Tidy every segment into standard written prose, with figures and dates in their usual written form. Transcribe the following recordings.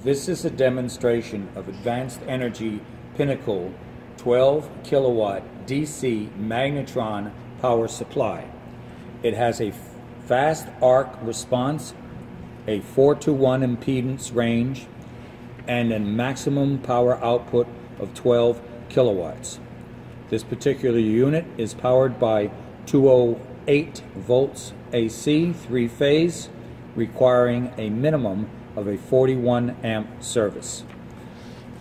This is a demonstration of Advanced Energy Pinnacle 12 kilowatt DC magnetron power supply. It has a fast arc response, a 4-to-1 impedance range, and a maximum power output of 12 kilowatts. This particular unit is powered by 208 volts AC, 3-phase, requiring a minimum of a 41 amp service.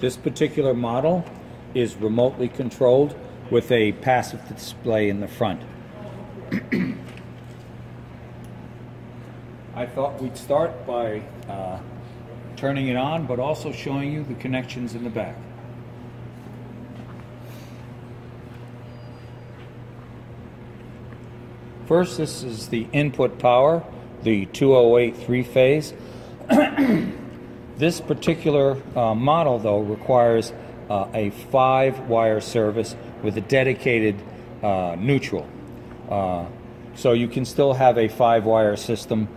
This particular model is remotely controlled with a passive display in the front. I thought we'd start by turning it on, but also showing you the connections in the back. First, this is the input power, the 208 3-phase. This particular model, though, requires a 5-wire service with a dedicated neutral. So you can still have a 5-wire system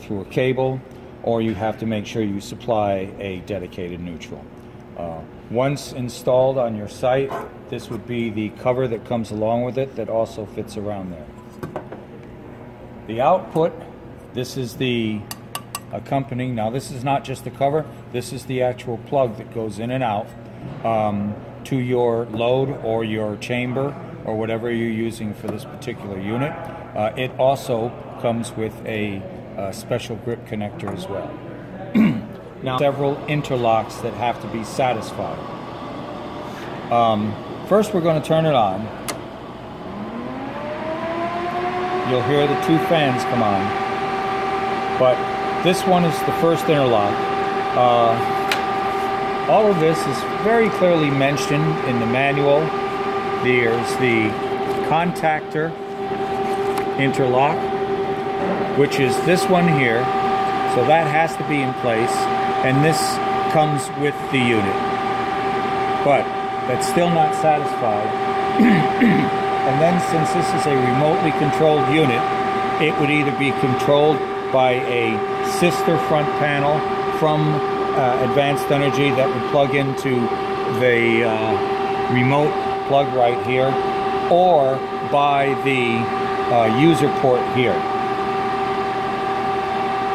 through a cable, or you have to make sure you supply a dedicated neutral. Once installed on your site, this would be the cover that comes along with it that also fits around there. The output, this is the accompanying, now this is not just the cover, this is the actual plug that goes in and out to your load or your chamber or whatever you're using for this particular unit. It also comes with a special grip connector as well. Now, several interlocks that have to be satisfied. First, we're going to turn it on. You'll hear the 2 fans come on, but this one is the first interlock. All of this is very clearly mentioned in the manual. There's the contactor interlock, which is this one here, so that has to be in place, and this comes with the unit. But that's still not satisfied. And then, since this is a remotely controlled unit, it would either be controlled by a sister front panel from Advanced Energy that would plug into the remote plug right here, or by the user port here.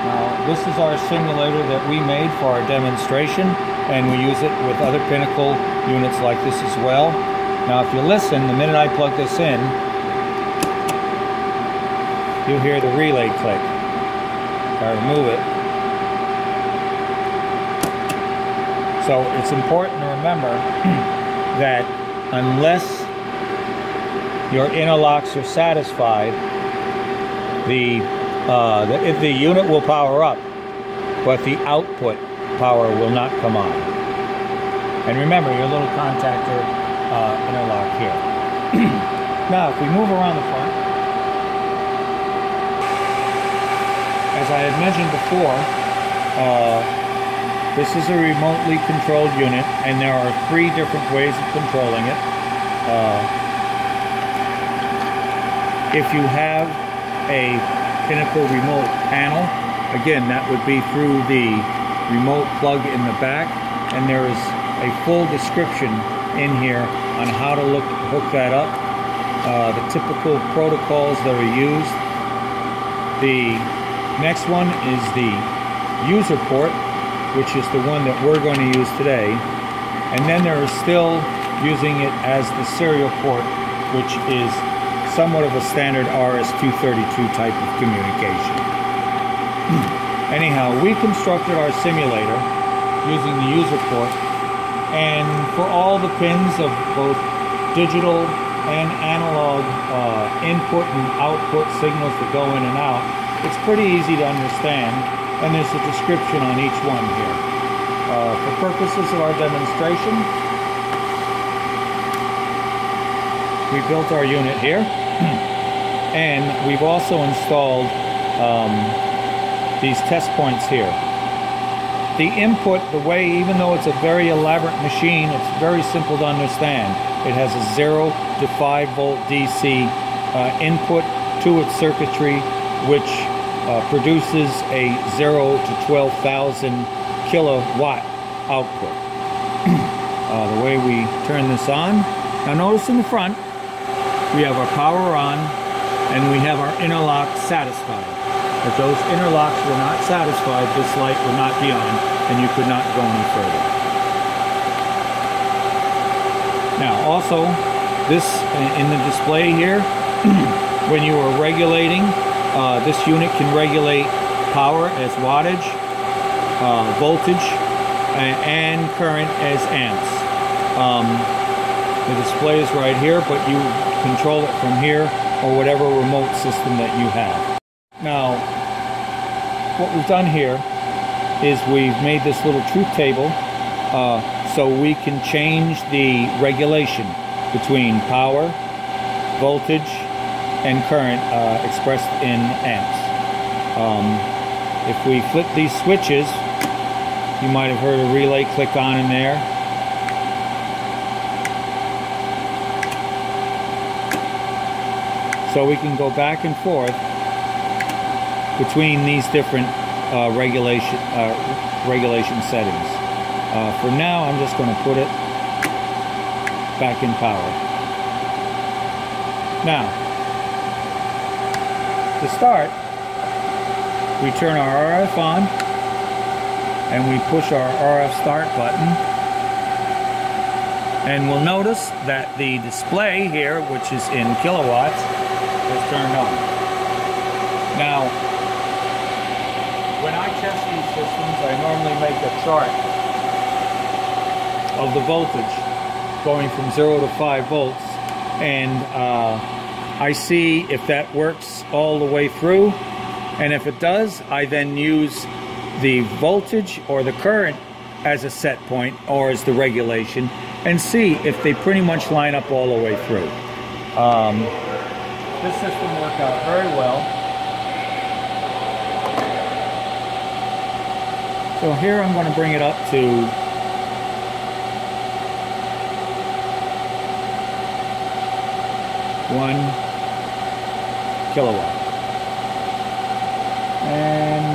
Now, this is our simulator that we made for our demonstration, and we use it with other Pinnacle units like this as well. Now, if you listen, the minute I plug this in, you'll hear the relay click. If I remove it. So it's important to remember that unless your interlocks are satisfied, the unit will power up, but the output power will not come on. And remember your little contactor interlock here. Now, if we move around the front, as I had mentioned before, this is a remotely controlled unit, and there are 3 different ways of controlling it. If you have a Pinnacle remote panel, again, that would be through the remote plug in the back, and there is a full description in here on how to hook that up, the typical protocols that are used. The next one is the user port, which is the one that we're going to use today, and then there is still using it as the serial port, which is somewhat of a standard RS-232 type of communication. Anyhow, we constructed our simulator using the user port, and for all the pins of both digital and analog input and output signals that go in and out, it's pretty easy to understand, and there's a description on each one here. For purposes of our demonstration, we built our unit here, and we've also installed these test points here. The input, the way, even though it's a very elaborate machine, it's very simple to understand. It has a 0 to 5 volt DC input to its circuitry, which produces a 0 to 12,000 kilowatt output. The way we turn this on. Now notice in the front, we have our power on, and we have our interlock satisfied. If those interlocks were not satisfied, this light would not be on, and you could not go any further. Now also, this in the display here, when you are regulating, this unit can regulate power as wattage, voltage, and current as amps. The display is right here, but you control it from here or whatever remote system that you have. Now, what we've done here is we've made this little truth table so we can change the regulation between power, voltage, and current expressed in amps. If we flip these switches, you might have heard a relay click on in there. So we can go back and forth between these different regulation settings. For now, I'm just going to put it back in power. Now, to start, we turn our RF on, and we push our RF start button, and we'll notice that the display here, which is in kilowatts, is turned on. Now, when I test these systems, I normally make a chart of the voltage going from 0 to 5 volts, and I see if that works all the way through, and if it does, I then use the voltage or the current as a set point or as the regulation, and see if they pretty much line up all the way through. This system worked out very well. So here I'm going to bring it up to 1 kilowatt. And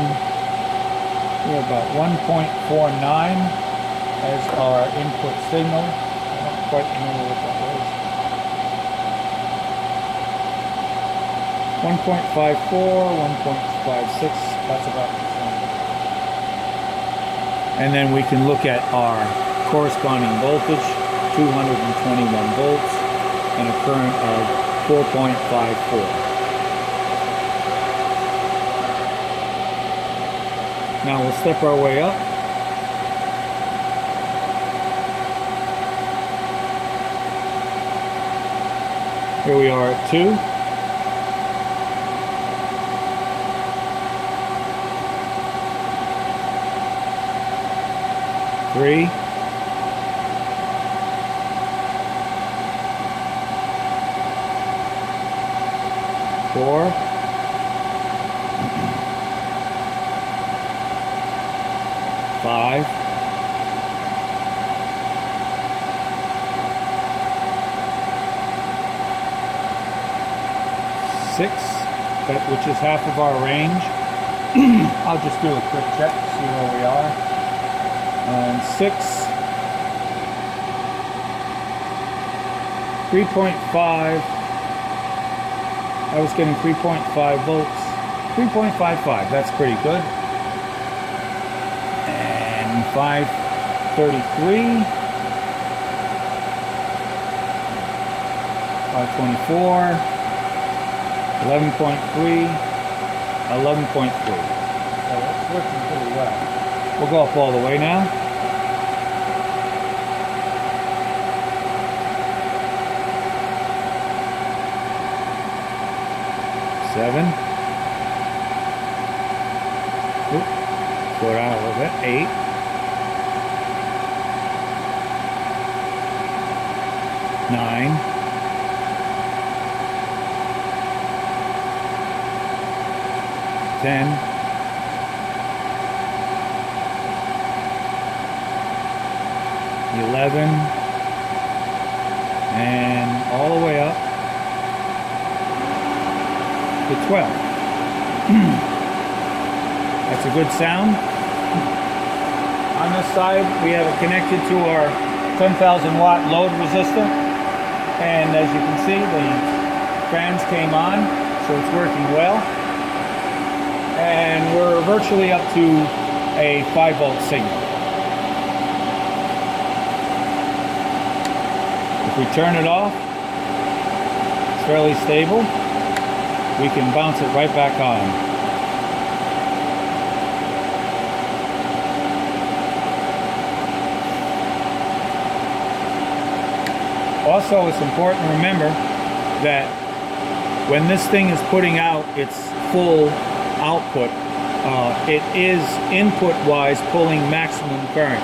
we're about 1.49 as our input signal. I don't quite remember what that was. 1.54, 1.56, that's about the same. And then we can look at our corresponding voltage, 221 volts, and a current of 4.54. Now we'll step our way up. Here we are at 2. 3. 4. 5. 6, which is half of our range. I'll just do a quick check to see where we are. And 6, 3.5. I was getting 3.5 volts. 3.55. That's pretty good. And 533. 524. 11.3. 11.3. So that's working pretty well. We'll go up all the way now. Seven. Oop. Slow down a little bit. 8. 9. 10. 11, and all the way up to 12. That's a good sound. On this outside, we have it connected to our 10,000 watt load resistor. And as you can see, the fans came on, so it's working well. And we're virtually up to a 5-volt signal. If we turn it off, it's fairly stable. We can bounce it right back on. Also, it's important to remember that when this thing is putting out its full output, it is input-wise pulling maximum current.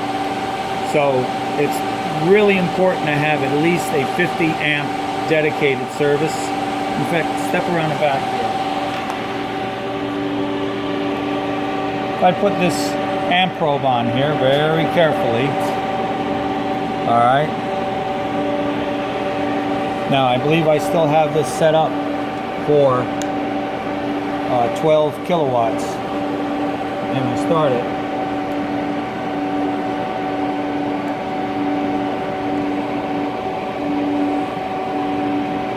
So it's really important to have at least a 50 amp dedicated service. In fact, step around the back here. If I put this amp probe on here very carefully, all right. Now, I believe I still have this set up for 12 kilowatts. And we start it.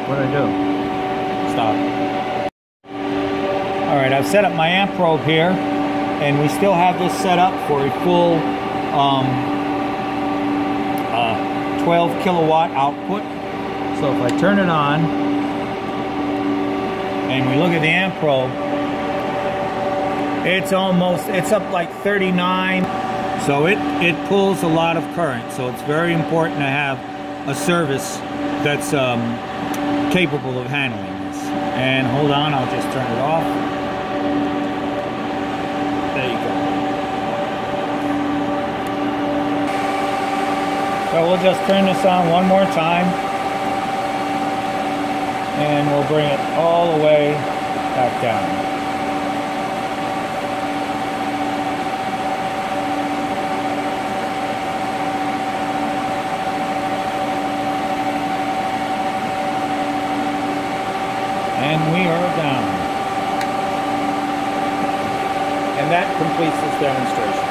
What do I do? Stop. Alright, I've set up my amp probe here, and we still have this set up for a full 12 kilowatt output. So if I turn it on and we look at the amp probe, it's up like 39. So it pulls a lot of current. So it's very important to have a service that's capable of handling this. And hold on, I'll just turn it off. There you go. So we'll just turn this on one more time. And we'll bring it all the way back down. And we are down. And that completes this demonstration.